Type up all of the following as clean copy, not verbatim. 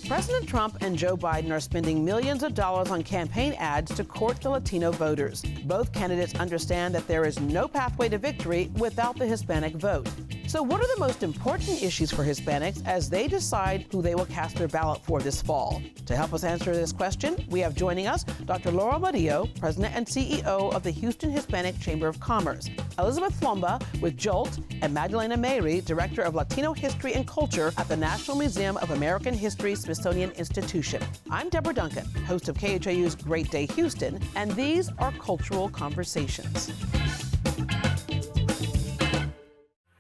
President Trump and Joe Biden are spending millions of dollars on campaign ads to court the Latino voters. Both candidates understand that there is no pathway to victory without the Hispanic vote. So what are the most important issues for Hispanics as they decide who they will cast their ballot for this fall? To help us answer this question, we have joining us Dr. Laura Murillo, President and CEO of the Houston Hispanic Chamber of Commerce, Elizabeth SLOMBA with JOLT, and MAGDALENA MIERI, Director of Latino History and Culture at the National Museum of American History Smithsonian Institution. I'm Deborah Duncan, host of KHOU's Great Day Houston, and these are Cultural Conversations.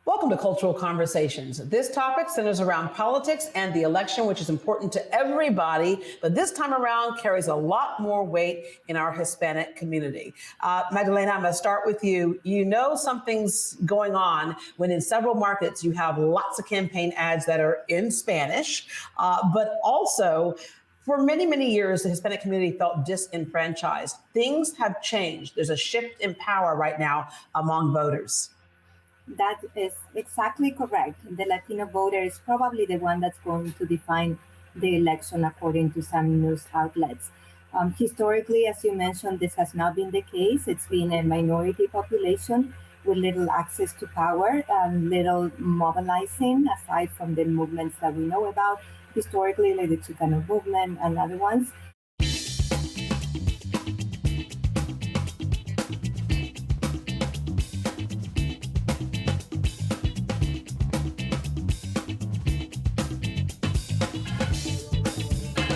Welcome to Cultural Conversations. This topic centers around politics and the election, which is important to everybody, but this time around carries a lot more weight in our Hispanic community. Magdalena, I'm going to start with you. You know something's going on when in several markets you have lots of campaign ads that are in Spanish, but also for many, many years, the Hispanic community felt disenfranchised. Things have changed. There's a shift in power right now among voters. That is exactly correct. The Latino voter is probably the one that's going to define the election, according to some news outlets. Historically, as you mentioned, this has not been the case. It's been a minority population with little access to power and little mobilizing, aside from the movements that we know about historically, like the Chicano movement and other ones.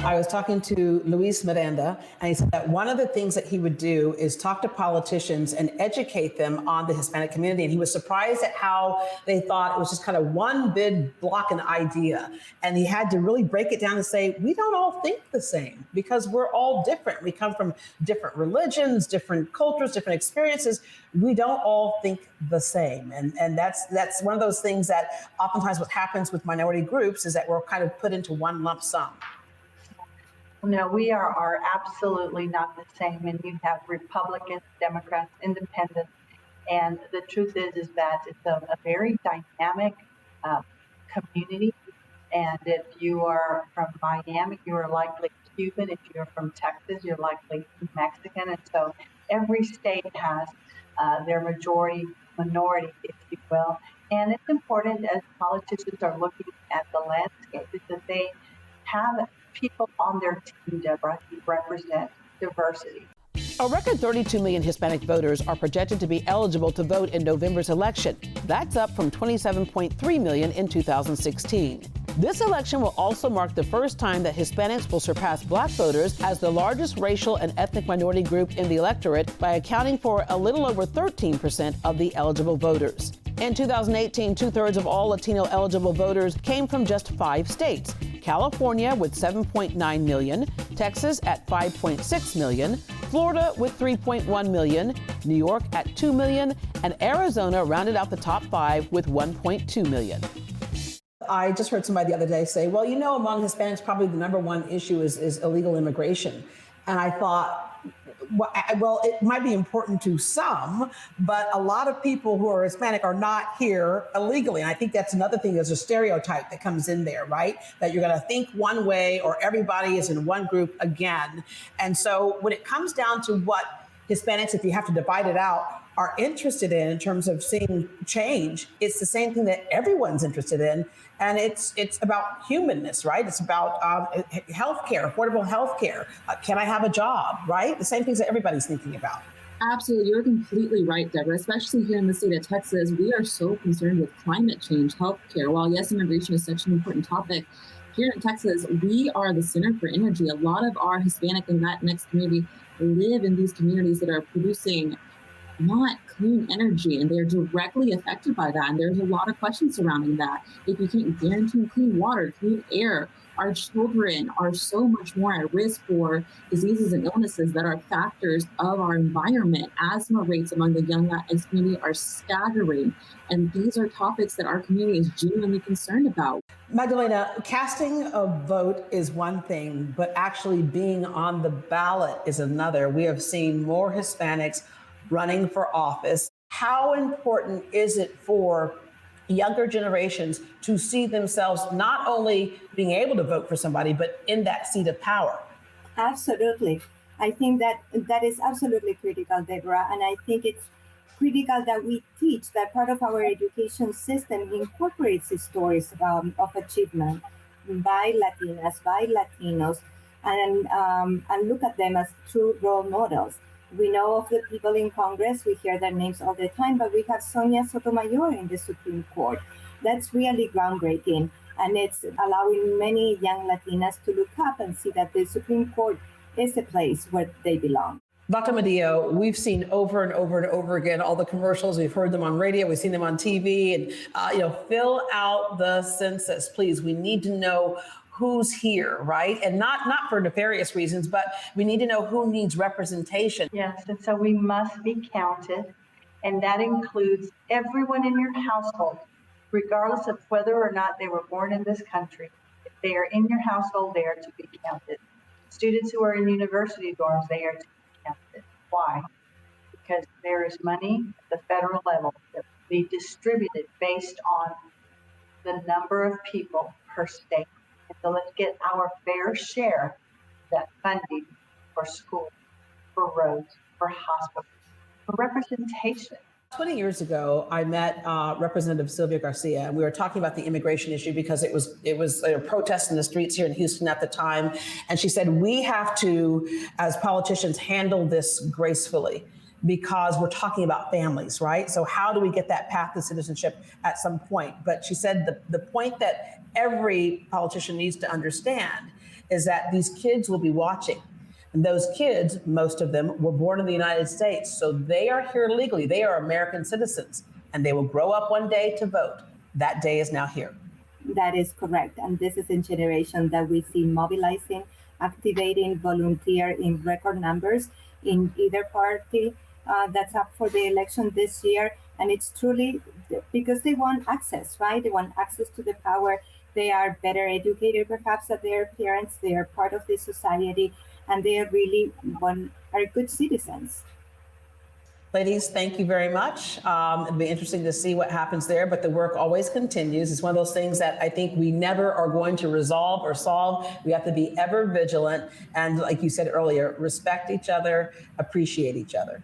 I was talking to Luis Miranda, and he said that one of the things that he would do is talk to politicians and educate them on the Hispanic community. And he was surprised at how they thought it was just kind of one big block and idea. And he had to really break it down and say, we don't all think the same because we're all different. We come from different religions, different cultures, different experiences. We don't all think the same. And that's one of those things that oftentimes what happens with minority groups is that we're kind of put into one lump sum. No, we are absolutely not the same. And you have Republicans, Democrats, Independents. And the truth is that it's a very dynamic community. And if you are from Miami, you are likely Cuban. If you're from Texas, you're likely Mexican. And so every state has their majority, minority, if you will. And it's important as politicians are looking at the landscape is that they have people on their team, Deborah, who represent diversity. A record 32 million Hispanic voters are projected to be eligible to vote in November's election. That's up from 27.3 million in 2016. This election will also mark the first time that Hispanics will surpass Black voters as the largest racial and ethnic minority group in the electorate by accounting for a little over 13% of the eligible voters. In 2018, two-thirds of all Latino eligible voters came from just 5 states. California with 7.9 million, Texas at 5.6 million, Florida with 3.1 million, New York at 2 million, and Arizona rounded out the top 5 with 1.2 million. I just heard somebody the other day say, well, you know, among Hispanics, probably the number one issue is illegal immigration. And I thought, well, it might be important to some, but a lot of people who are Hispanic are not here illegally. And I think that's another thing. There's a stereotype that comes in there, right? That you're going to think one way or everybody is in one group again. And so when it comes down to what Hispanics, if you have to divide it out, are interested in terms of seeing change, it's the same thing that everyone's interested in. And it's about humanness, right? It's about healthcare, affordable healthcare. Can I have a job, right? The same things that everybody's thinking about. Absolutely. You're completely right, Deborah. Especially here in the state of Texas, we are so concerned with climate change, healthcare. While yes, immigration is such an important topic, here in Texas, we are the center for energy. A lot of our Hispanic and Latinx community live in these communities that are producing not clean energy, and they're directly affected by that. And there's a lot of questions surrounding that. If you can't guarantee clean water, clean air, our children are so much more at risk for diseases and illnesses that are factors of our environment. Asthma rates among the young Latinx community are staggering. And these are topics that our community is genuinely concerned about. Magdalena, casting a vote is one thing, but actually being on the ballot is another. We have seen more Hispanics running for office. How important is it for younger generations to see themselves not only being able to vote for somebody, but in that seat of power? Absolutely. I think that is absolutely critical, Deborah. And I think it's critical that we teach that part of our education system incorporates the stories of achievement by Latinas, by Latinos, and look at them as true role models. We know of the people in Congress, we hear their names all the time, but we have Sonia Sotomayor in the Supreme Court. That's really groundbreaking. And it's allowing many young Latinas to look up and see that the Supreme Court is a place where they belong. Dr. Medillo, we've seen over and over and over again all the commercials. We've heard them on radio. We've seen them on TV. And, fill out the census, please. We need to know who's here, right? And not for nefarious reasons, but we need to know who needs representation. Yes, and so we must be counted. And that includes everyone in your household, regardless of whether or not they were born in this country. If they are in your household, they are to be counted. Students who are in university dorms, they are to be counted. Why? Because there is money at the federal level that will be distributed based on the number of people per state. And so let's get our fair share of that funding for schools, for roads, for hospitals, for representation. 20 years ago, I met Representative Sylvia Garcia, and we were talking about the immigration issue because it was a protest in the streets here in Houston at the time. And she said, we have to, as politicians, handle this gracefully because we're talking about families, right? So how do we get that path to citizenship at some point? But she said the point that every politician needs to understand is that these kids will be watching. And those kids, most of them, were born in the United States. So they are here legally. They are American citizens, and they will grow up one day to vote. That day is now here. That is correct. And this is a generation that we see mobilizing, activating, volunteer in record numbers in either party that's up for the election this year. And it's truly because they want access, right? They want access to the power. They are better educated, perhaps, than their parents. They are part of the society, and they are really are good citizens. Ladies, thank you very much. It'll be interesting to see what happens there, but the work always continues. It's one of those things that I think we never are going to resolve or solve. We have to be ever vigilant. And like you said earlier, respect each other, appreciate each other.